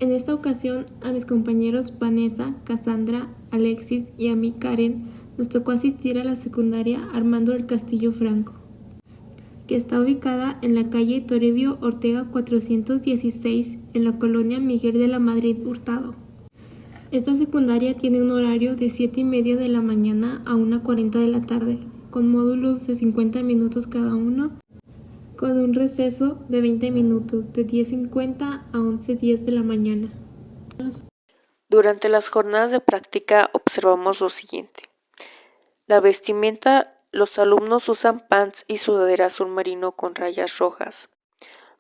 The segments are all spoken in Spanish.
En esta ocasión, a mis compañeros Vanessa, Cassandra, Alexis y a mí Karen nos tocó asistir a la secundaria Armando del Castillo Franco, que está ubicada en la calle Toribio Ortega 416 en la colonia Miguel de la Madrid Hurtado. Esta secundaria tiene un horario de 7:30 de la mañana a 1:40 de la tarde, con módulos de 50 minutos cada uno, con un receso de 20 minutos de 10:50 a 11:10 de la mañana. Durante las jornadas de práctica observamos lo siguiente. La vestimenta, los alumnos usan pants y sudadera azul marino con rayas rojas,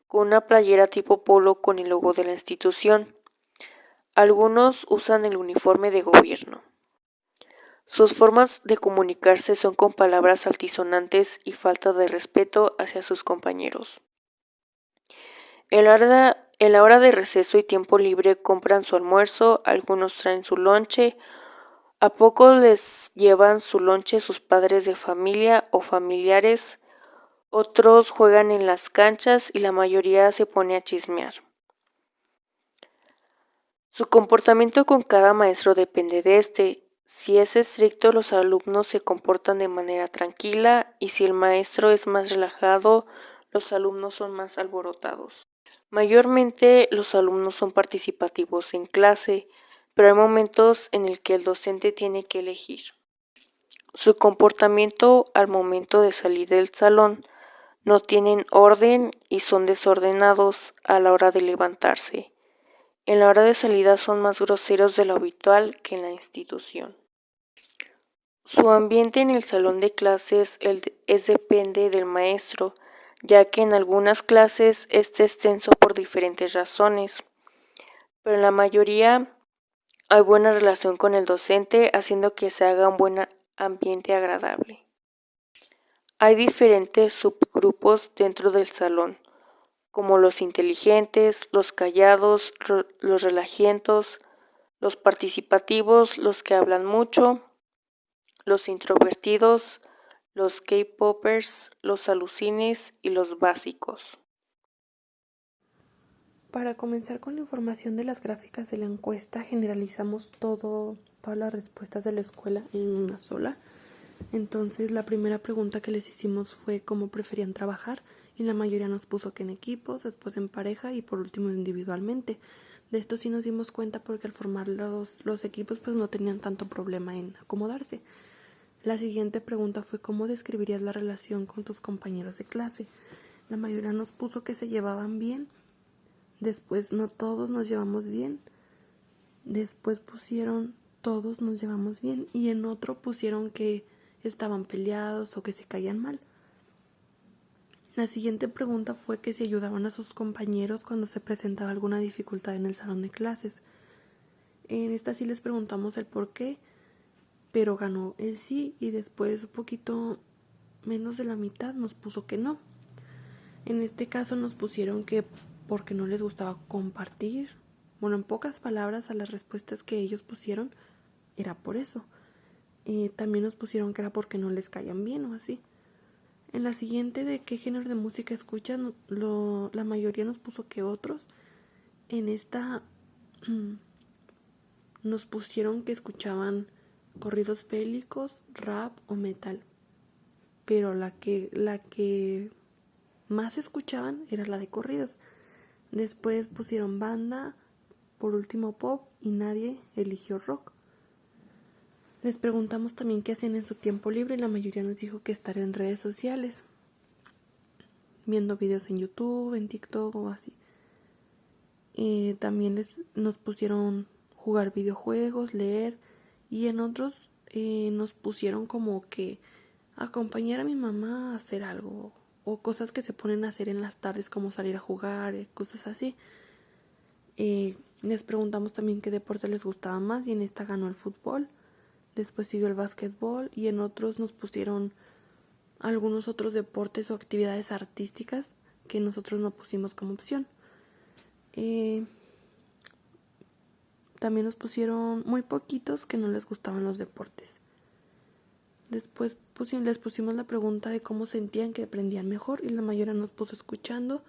con una playera tipo polo con el logo de la institución. Algunos usan el uniforme de gobierno. Sus formas de comunicarse son con palabras altisonantes y falta de respeto hacia sus compañeros. En la hora de receso y tiempo libre compran su almuerzo, algunos traen su lonche, a pocos les llevan su lonche sus padres de familia o familiares, otros juegan en las canchas y la mayoría se pone a chismear. Su comportamiento con cada maestro depende de este. Si es estricto, los alumnos se comportan de manera tranquila y si el maestro es más relajado, los alumnos son más alborotados. Mayormente los alumnos son participativos en clase, pero hay momentos en el que el docente tiene que elegir. Su comportamiento al momento de salir del salón, no tienen orden y son desordenados a la hora de levantarse. En la hora de salida son más groseros de lo habitual que en la institución. Su ambiente en el salón de clases depende del maestro, ya que en algunas clases es extenso por diferentes razones, pero en la mayoría hay buena relación con el docente, haciendo que se haga un buen ambiente agradable. Hay diferentes subgrupos dentro del salón, como los inteligentes, los callados, los relajientos, los participativos, los que hablan mucho, los introvertidos, los K-popers, los alucines y los básicos. Para comenzar con la información de las gráficas de la encuesta, generalizamos todas las respuestas de la escuela en una sola. Entonces, la primera pregunta que les hicimos fue cómo preferían trabajar y la mayoría nos puso que en equipos, después en pareja y por último individualmente. De esto sí nos dimos cuenta porque al formar los equipos pues no tenían tanto problema en acomodarse. La siguiente pregunta fue cómo describirías la relación con tus compañeros de clase. La mayoría nos puso que se llevaban bien. Después no todos nos llevamos bien. Después pusieron todos nos llevamos bien y en otro pusieron que estaban peleados o que se caían mal. La siguiente pregunta fue que si ayudaban a sus compañeros cuando se presentaba alguna dificultad en el salón de clases. En esta sí les preguntamos el por qué, pero ganó el sí y después un poquito menos de la mitad nos puso que no. En este caso nos pusieron que porque no les gustaba compartir. Bueno, en pocas palabras a las respuestas que ellos pusieron era por eso. También nos pusieron que era porque no les caían bien o así. En la siguiente de qué género de música escuchan, la mayoría nos puso que otros. En esta nos pusieron que escuchaban corridos bélicos, rap o metal. Pero la que más escuchaban era la de corridos. Después pusieron banda, por último pop y nadie eligió rock. Les preguntamos también qué hacían en su tiempo libre y la mayoría nos dijo que estar en redes sociales, viendo videos en YouTube, en TikTok o así. También nos pusieron jugar videojuegos, leer y en otros nos pusieron como que acompañar a mi mamá a hacer algo o cosas que se ponen a hacer en las tardes como salir a jugar, cosas así. Les preguntamos también qué deporte les gustaba más y en esta ganó el fútbol. Después siguió el básquetbol y en otros nos pusieron algunos otros deportes o actividades artísticas que nosotros no pusimos como opción. También nos pusieron muy poquitos que no les gustaban los deportes. Después les pusimos la pregunta de cómo sentían que aprendían mejor y la mayoría nos puso escuchando,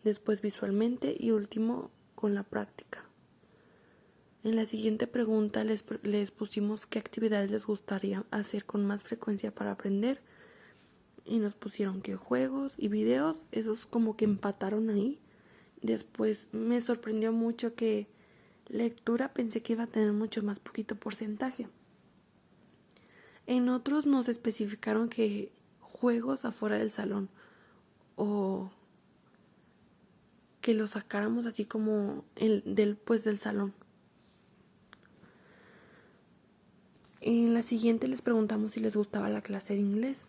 después visualmente y último con la práctica. En la siguiente pregunta les pusimos qué actividades les gustaría hacer con más frecuencia para aprender. Y nos pusieron que juegos y videos, esos como que empataron ahí. Después me sorprendió mucho que lectura pensé que iba a tener mucho más poquito porcentaje. En otros nos especificaron que juegos afuera del salón o que lo sacáramos así como del salón. En la siguiente les preguntamos si les gustaba la clase de inglés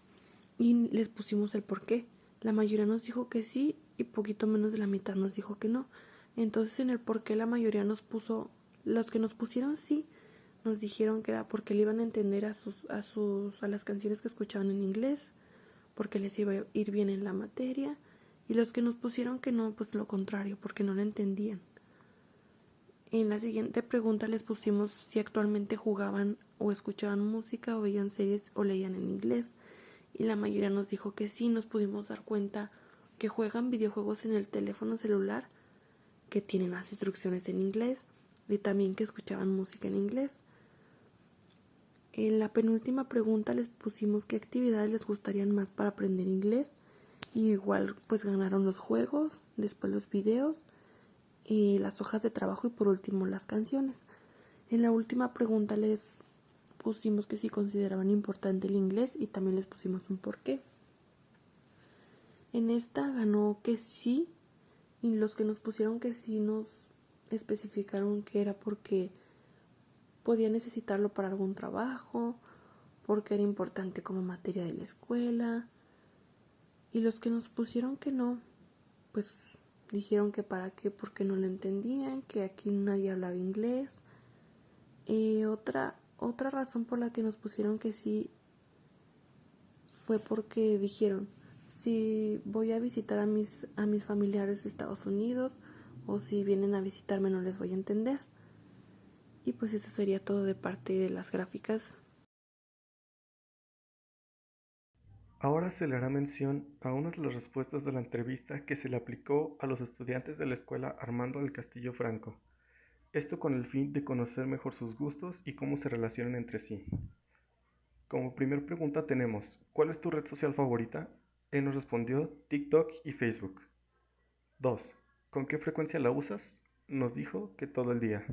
y les pusimos el por qué. La mayoría nos dijo que sí y poquito menos de la mitad nos dijo que no. Entonces en el por qué la mayoría nos puso, los que nos pusieron sí, nos dijeron que era porque le iban a entender a las canciones que escuchaban en inglés, porque les iba a ir bien en la materia, y los que nos pusieron que no, pues lo contrario, porque no la entendían. En la siguiente pregunta les pusimos si actualmente jugaban o escuchaban música o veían series o leían en inglés, y la mayoría nos dijo que sí. Nos pudimos dar cuenta que juegan videojuegos en el teléfono celular, que tienen las instrucciones en inglés, y también que escuchaban música en inglés. En la penúltima pregunta les pusimos qué actividades les gustarían más para aprender inglés, y igual pues ganaron los juegos, después los videos, y las hojas de trabajo y por último las canciones. En la última pregunta les pusimos que si consideraban importante el inglés y también les pusimos un porqué. En esta ganó que sí, y los que nos pusieron que sí nos especificaron que era porque podía necesitarlo para algún trabajo, porque era importante como materia de la escuela, y los que nos pusieron que no, pues dijeron que para qué, porque no lo entendían, que aquí nadie hablaba inglés. Otra razón por la que nos pusieron que sí fue porque dijeron, si voy a visitar a mis familiares de Estados Unidos o si vienen a visitarme no les voy a entender. Y pues eso sería todo de parte de las gráficas. Ahora se le hará mención a unas de las respuestas de la entrevista que se le aplicó a los estudiantes de la escuela Armando del Castillo Franco. Esto con el fin de conocer mejor sus gustos y cómo se relacionan entre sí. Como primer pregunta tenemos, ¿cuál es tu red social favorita? Él nos respondió TikTok y Facebook. 2. ¿Con qué frecuencia la usas? Nos dijo que todo el día.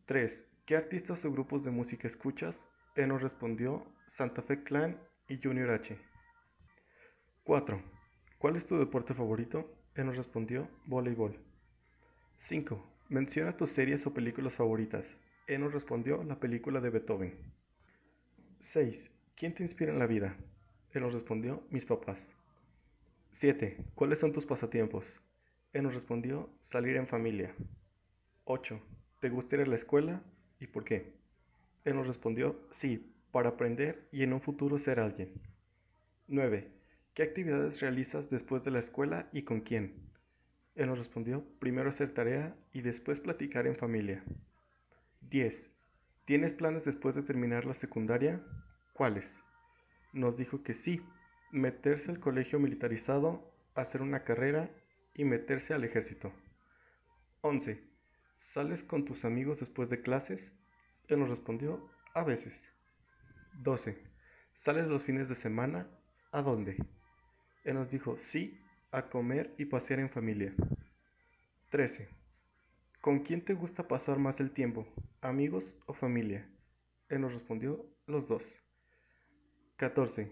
3. ¿Qué artistas o grupos de música escuchas? Él nos respondió Santa Fe Clan y Junior H. 4. ¿Cuál es tu deporte favorito? Él nos respondió voleibol. 5. Menciona tus series o películas favoritas. Él nos respondió la película de Beethoven. 6. ¿Quién te inspira en la vida? Él nos respondió mis papás. 7. ¿Cuáles son tus pasatiempos? Él nos respondió salir en familia. 8. ¿Te gusta ir a la escuela y por qué? Él nos respondió sí, para aprender y en un futuro ser alguien. 9. ¿Qué actividades realizas después de la escuela y con quién? Él nos respondió primero hacer tarea y después platicar en familia. 10. ¿Tienes planes después de terminar la secundaria? ¿Cuáles? Nos dijo que sí, meterse al colegio militarizado, hacer una carrera y meterse al ejército. 11. ¿Sales con tus amigos después de clases? Él nos respondió a veces. 12. ¿Sales los fines de semana? ¿A dónde? Él nos dijo sí, a comer y pasear en familia. 13. ¿Con quién te gusta pasar más el tiempo? ¿Amigos o familia? Él nos respondió los dos. 14.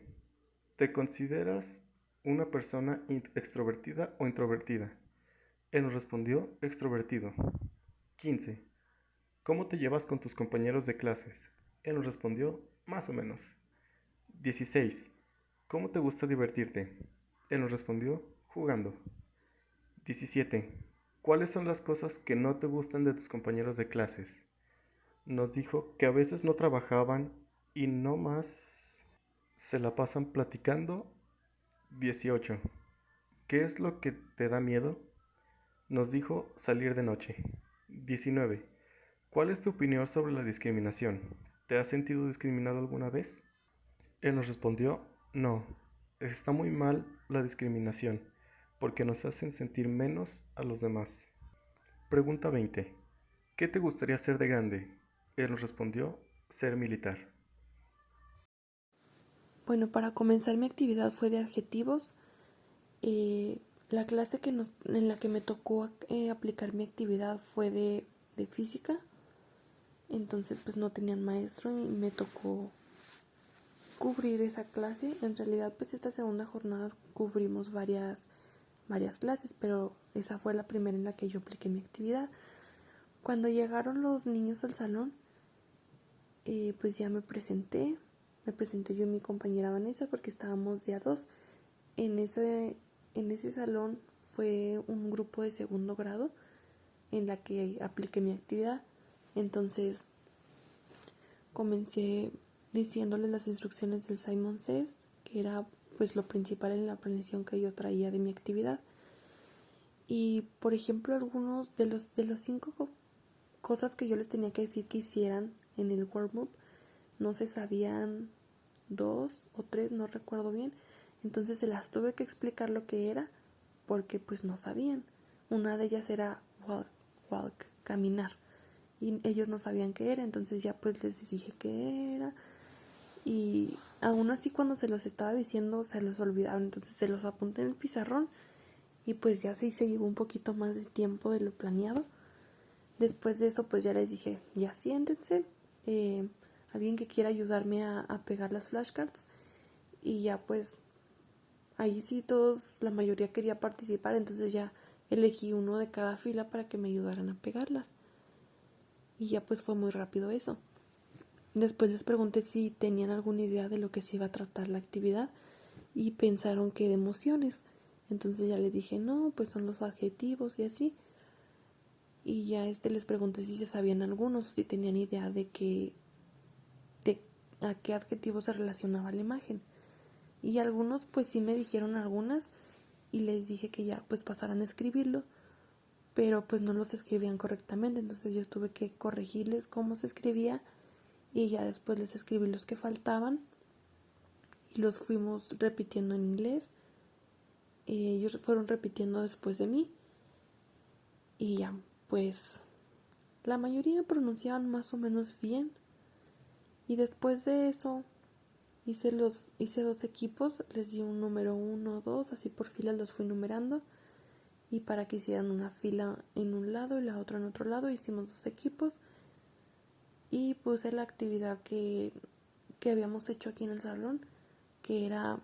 ¿Te consideras una persona extrovertida o introvertida? Él nos respondió extrovertido. 15. ¿Cómo te llevas con tus compañeros de clases? Él nos respondió más o menos. 16. ¿Cómo te gusta divertirte? Él nos respondió jugando. 17. ¿Cuáles son las cosas que no te gustan de tus compañeros de clases? Nos dijo que a veces no trabajaban y no más se la pasan platicando. 18. ¿Qué es lo que te da miedo? Nos dijo salir de noche. 19. ¿Cuál es tu opinión sobre la discriminación? ¿Te has sentido discriminado alguna vez? Él nos respondió, no, está muy mal la discriminación, porque nos hacen sentir menos a los demás. Pregunta 20. ¿Qué te gustaría ser de grande? Él nos respondió, ser militar. Bueno, para comenzar mi actividad fue de adjetivos. La clase en la que me tocó aplicar mi actividad fue de física. Entonces pues no tenían maestro y me tocó cubrir esa clase. En realidad pues esta segunda jornada cubrimos varias clases, pero esa fue la primera en la que yo apliqué mi actividad. Cuando llegaron los niños al salón, pues ya me presenté yo y mi compañera Vanessa porque estábamos de a dos. En ese salón fue un grupo de segundo grado en la que apliqué mi actividad. Entonces comencé diciéndoles las instrucciones del Simon Says, que era pues lo principal en la planeación que yo traía de mi actividad. Y por ejemplo, algunos de los 5 cosas que yo les tenía que decir que hicieran en el warm-up, no se sabían 2 o 3, no recuerdo bien. Entonces se las tuve que explicar lo que era, porque pues no sabían. Una de ellas era walk, caminar, y ellos no sabían qué era, entonces ya pues les dije qué era, y aún así cuando se los estaba diciendo se los olvidaron, entonces se los apunté en el pizarrón, y pues ya se llevó un poquito más de tiempo de lo planeado. Después de eso pues ya les dije, ya siéntense, alguien que quiera ayudarme a pegar las flashcards, y ya pues ahí sí la mayoría quería participar, entonces ya elegí uno de cada fila para que me ayudaran a pegarlas. Y ya pues fue muy rápido eso. Después les pregunté si tenían alguna idea de lo que se iba a tratar la actividad y pensaron que de emociones. Entonces ya les dije, no, pues son los adjetivos y así. Y ya les pregunté si se sabían algunos, si tenían idea de a qué adjetivo se relacionaba la imagen. Y algunos pues sí me dijeron algunas y les dije que ya pues pasaran a escribirlo, pero pues no los escribían correctamente, entonces yo tuve que corregirles cómo se escribía y ya después les escribí los que faltaban y los fuimos repitiendo en inglés. Ellos fueron repitiendo después de mí y ya pues la mayoría pronunciaban más o menos bien. Y después de eso hice 2 equipos, les di un número 1, 2, así por filas los fui numerando, y para que hicieran una fila en un lado y la otra en otro lado hicimos 2 equipos, y puse la actividad que habíamos hecho aquí en el salón, que era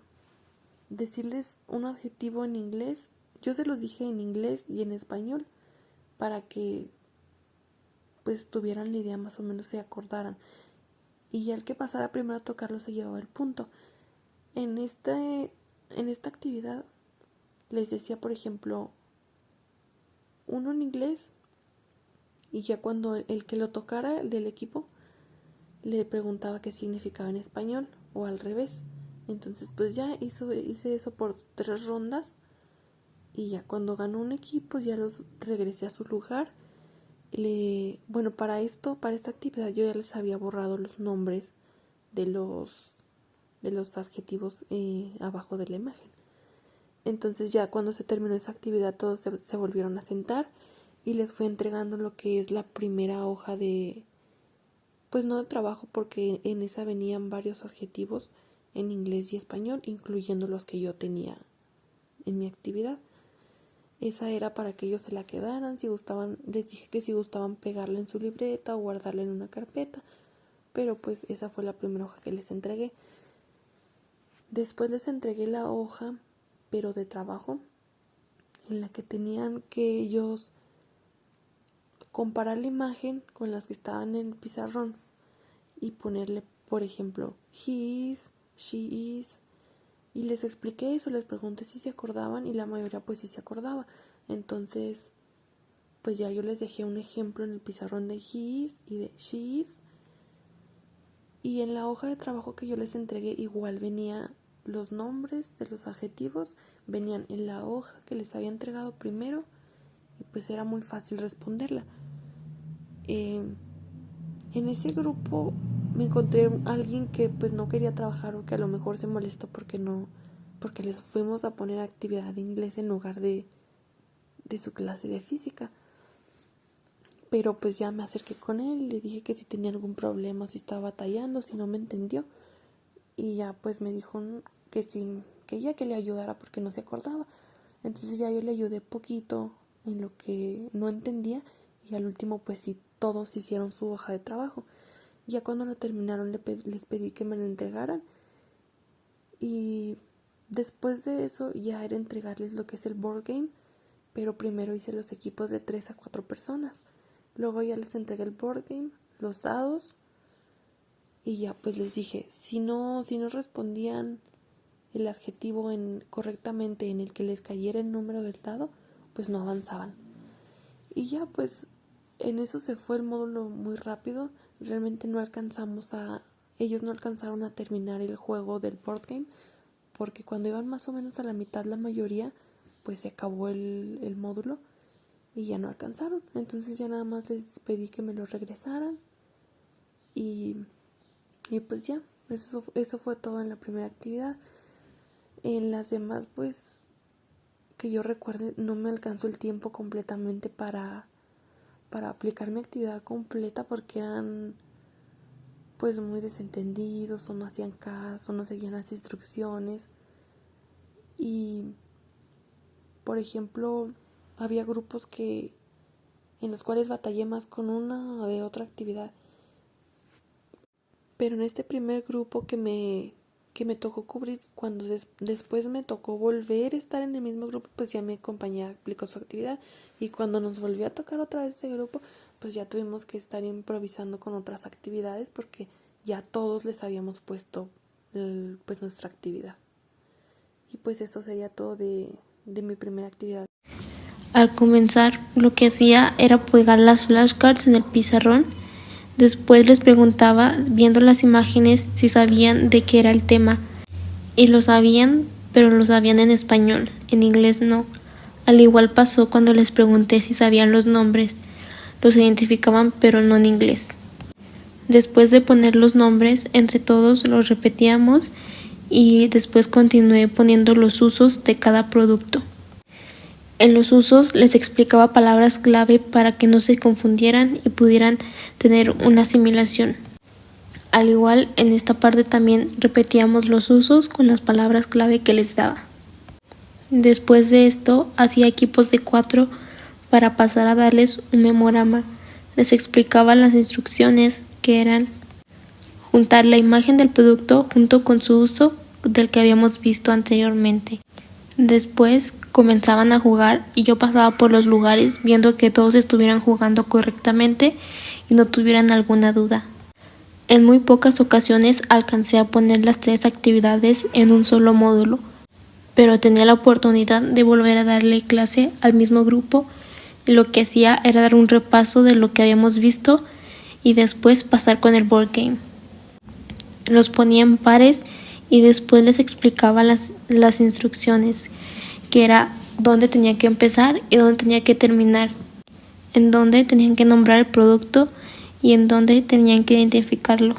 decirles un adjetivo en inglés. Yo se los dije en inglés y en español para que pues tuvieran la idea, más o menos se acordaran, y ya el que pasara primero a tocarlo se llevaba el punto. En esta actividad les decía, por ejemplo, uno en inglés, y ya cuando el que lo tocara, el del equipo, le preguntaba qué significaba en español o al revés. Entonces pues ya hice eso por 3 rondas, y ya cuando ganó un equipo ya los regresé a su lugar. Bueno, para esta actividad yo ya les había borrado los nombres de los adjetivos abajo de la imagen. Entonces ya cuando se terminó esa actividad todos se volvieron a sentar y les fui entregando lo que es la primera hoja pues no de trabajo, porque en esa venían varios adjetivos en inglés y español, incluyendo los que yo tenía en mi actividad. Esa era para que ellos se la quedaran, si gustaban, les dije que si gustaban pegarla en su libreta o guardarla en una carpeta, pero pues esa fue la primera hoja que les entregué. Después les entregué la hoja, pero de trabajo, en la que tenían que ellos comparar la imagen con las que estaban en el pizarrón y ponerle, por ejemplo, he is, she is. Y les expliqué eso, les pregunté si se acordaban y la mayoría pues sí se acordaba. Entonces, pues ya yo les dejé un ejemplo en el pizarrón de he is y de she is. Y en la hoja de trabajo que yo les entregué igual venía los nombres de los adjetivos, venían en la hoja que les había entregado primero y pues era muy fácil responderla. En ese grupo me encontré a alguien que pues no quería trabajar o que a lo mejor se molestó porque les fuimos a poner actividad de inglés en lugar de su clase de física. pero pues ya me acerqué con él, le dije que si tenía algún problema, si estaba batallando, si no me entendió. Y ya pues me dijo que sí, que ya que le ayudara porque no se acordaba. Entonces ya yo le ayudé poquito en lo que no entendía y al último pues sí, todos hicieron su hoja de trabajo. Ya cuando lo terminaron les pedí que me lo entregaran y después de eso ya era entregarles lo que es el board game, pero primero hice los equipos de 3 a 4 personas. Luego ya les entregué el board game, los dados y ya pues les dije, si no respondían el adjetivo correctamente en el que les cayera el número del dado, pues no avanzaban. Y ya pues en eso se fue el módulo muy rápido. Realmente ellos no alcanzaron a terminar el juego del board game, porque cuando iban más o menos a la mitad la mayoría, pues se acabó el módulo y ya no alcanzaron. Entonces ya nada más les pedí que me lo regresaran y pues ya, eso fue todo en la primera actividad. En las demás, pues, que yo recuerde, no me alcanzó el tiempo completamente para aplicar mi actividad completa porque eran pues muy desentendidos o no hacían caso, no seguían las instrucciones. Y por ejemplo, había grupos en los cuales batallé más con una o de otra actividad. Pero en este primer grupo que me tocó cubrir, cuando después me tocó volver a estar en el mismo grupo, pues ya mi compañera aplicó su actividad. Y cuando nos volvió a tocar otra vez ese grupo, pues ya tuvimos que estar improvisando con otras actividades porque ya todos les habíamos puesto pues nuestra actividad. Y pues eso sería todo de mi primera actividad. Al comenzar, lo que hacía era pegar las flashcards en el pizarrón. Después les preguntaba, viendo las imágenes, si sabían de qué era el tema. Y lo sabían, pero lo sabían en español, en inglés no. Al igual pasó cuando les pregunté si sabían los nombres. Los identificaban, pero no en inglés. Después de poner los nombres, entre todos los repetíamos y después continué poniendo los usos de cada producto. En los usos les explicaba palabras clave para que no se confundieran y pudieran tener una asimilación. Al igual, en esta parte también repetíamos los usos con las palabras clave que les daba. Después de esto, hacía equipos de 4 para pasar a darles un memorama. Les explicaba las instrucciones, que eran juntar la imagen del producto junto con su uso del que habíamos visto anteriormente. Después comenzaban a jugar y yo pasaba por los lugares viendo que todos estuvieran jugando correctamente y no tuvieran alguna duda. En muy pocas ocasiones alcancé a poner las 3 actividades en un solo módulo, pero tenía la oportunidad de volver a darle clase al mismo grupo y lo que hacía era dar un repaso de lo que habíamos visto y después pasar con el board game. Los ponía en pares y después les explicaba las instrucciones, que era dónde tenía que empezar y dónde tenía que terminar, en dónde tenían que nombrar el producto y en dónde tenían que identificarlo,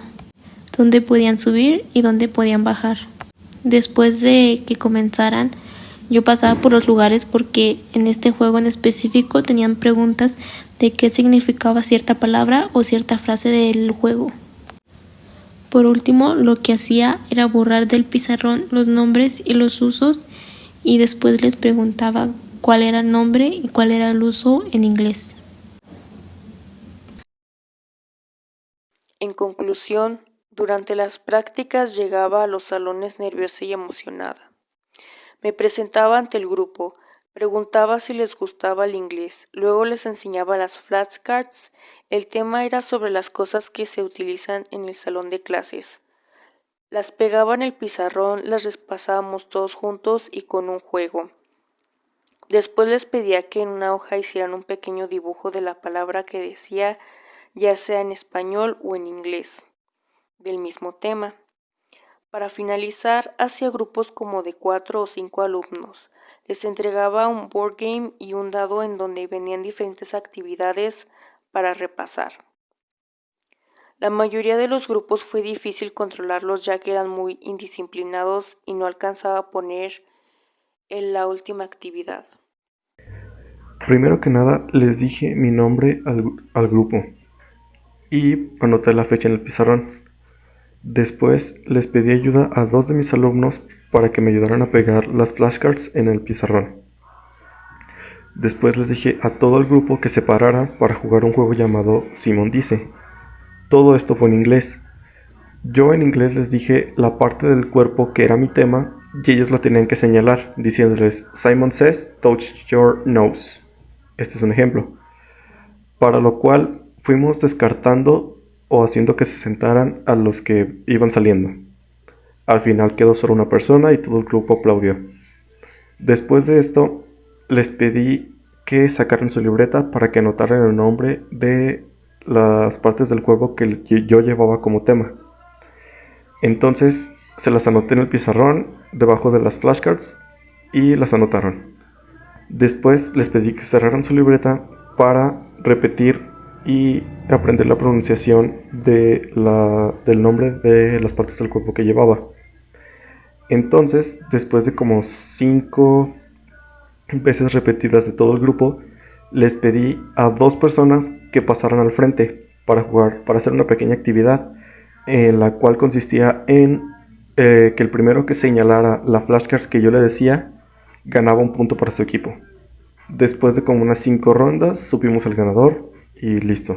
dónde podían subir y dónde podían bajar. Después de que comenzaran, yo pasaba por los lugares porque en este juego en específico tenían preguntas de qué significaba cierta palabra o cierta frase del juego. Por último, lo que hacía era borrar del pizarrón los nombres y los usos y después les preguntaba cuál era el nombre y cuál era el uso en inglés. En conclusión, durante las prácticas llegaba a los salones nerviosa y emocionada. Me presentaba ante el grupo, preguntaba si les gustaba el inglés, luego les enseñaba las flashcards. El tema era sobre las cosas que se utilizan en el salón de clases. Las pegaba en el pizarrón, las repasábamos todos juntos y con un juego. Después les pedía que en una hoja hicieran un pequeño dibujo de la palabra que decía, ya sea en español o en inglés, del mismo tema. Para finalizar, hacía grupos como de 4 o 5 alumnos. Les entregaba un board game y un dado en donde venían diferentes actividades para repasar. La mayoría de los grupos fue difícil controlarlos ya que eran muy indisciplinados y no alcanzaba a poner en la última actividad. Primero que nada les dije mi nombre al grupo y anoté la fecha en el pizarrón. Después les pedí ayuda a 2 de mis alumnos para que me ayudaran a pegar las flashcards en el pizarrón. Después les dije a todo el grupo que se parara para jugar un juego llamado Simón Dice. Todo esto fue en inglés. Yo en inglés les dije la parte del cuerpo que era mi tema y ellos lo tenían que señalar, diciéndoles Simon says, touch your nose. Este es un ejemplo. Para lo cual fuimos descartando o haciendo que se sentaran a los que iban saliendo. Al final quedó solo una persona y todo el grupo aplaudió. Después de esto, les pedí que sacaran su libreta para que anotaran el nombre de las partes del cuerpo que yo llevaba como tema. Entonces se las anoté en el pizarrón debajo de las flashcards y las anotaron. Después les pedí que cerraran su libreta para repetir y aprender la pronunciación del nombre de las partes del cuerpo que llevaba. Entonces, después de como 5 veces repetidas de todo el grupo, les pedí a 2 personas que pasaran al frente para jugar, para hacer una pequeña actividad, en la cual consistía en que el primero que señalara la flashcards que yo le decía ganaba un punto para su equipo. Después de como unas 5 rondas supimos el ganador y listo.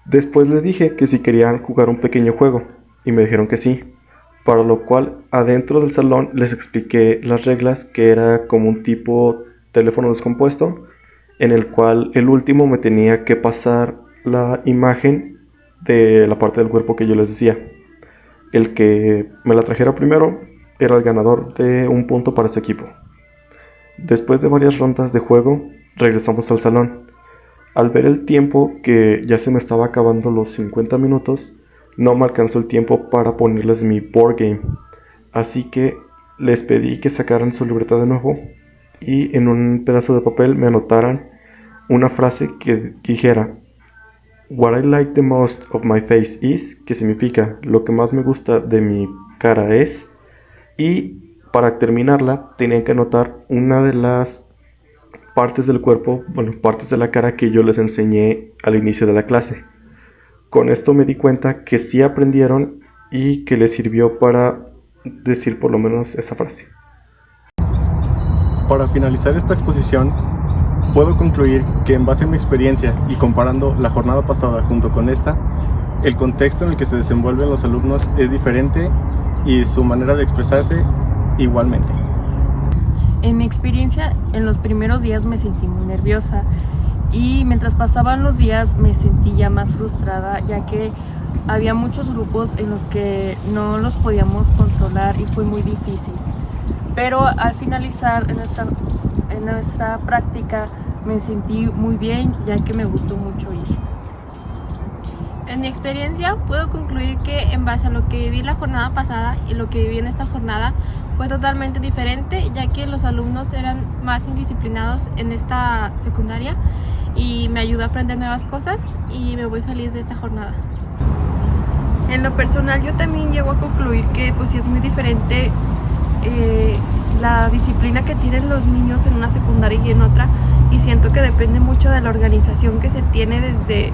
Después les dije que si querían jugar un pequeño juego y me dijeron que sí, para lo cual adentro del salón les expliqué las reglas, que era como un tipo teléfono descompuesto en el cual el último me tenía que pasar la imagen de la parte del cuerpo que yo les decía. El que me la trajera primero era el ganador de un punto para su equipo. Después de varias rondas de juego, regresamos al salón. Al ver el tiempo, que ya se me estaba acabando los 50 minutos, no me alcanzó el tiempo para ponerles mi board game. Así que les pedí que sacaran su libreta de nuevo y en un pedazo de papel me anotaran una frase que dijera What I like the most of my face is, que significa lo que más me gusta de mi cara es, y para terminarla tenían que anotar una de las partes del cuerpo, partes de la cara que yo les enseñé al inicio de la clase. Con esto me di cuenta que sí aprendieron y que les sirvió para decir por lo menos esa frase. Para finalizar esta exposición, puedo concluir que en base a mi experiencia y comparando la jornada pasada junto con esta, el contexto en el que se desenvuelven los alumnos es diferente y su manera de expresarse igualmente. En mi experiencia, en los primeros días me sentí muy nerviosa y mientras pasaban los días me sentía más frustrada, ya que había muchos grupos en los que no los podíamos controlar y fue muy difícil. Pero al finalizar en nuestra práctica me sentí muy bien, ya que me gustó mucho ir. En mi experiencia puedo concluir que en base a lo que viví la jornada pasada y lo que viví en esta jornada fue totalmente diferente, ya que los alumnos eran más indisciplinados en esta secundaria y me ayudó a aprender nuevas cosas y me voy feliz de esta jornada. En lo personal yo también llego a concluir que pues sí es muy diferente la disciplina que tienen los niños en una secundaria y en otra, y siento que depende mucho de la organización que se tiene desde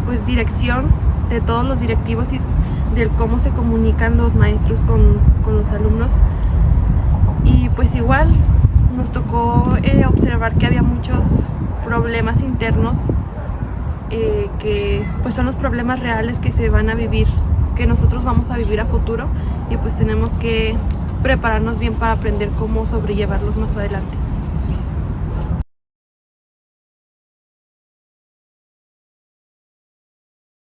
pues dirección de todos los directivos y del cómo se comunican los maestros con los alumnos. Y pues igual nos tocó observar que había muchos problemas internos que pues son los problemas reales que se van a vivir, que nosotros vamos a vivir a futuro, y pues tenemos que prepararnos bien para aprender cómo sobrellevarlos más adelante.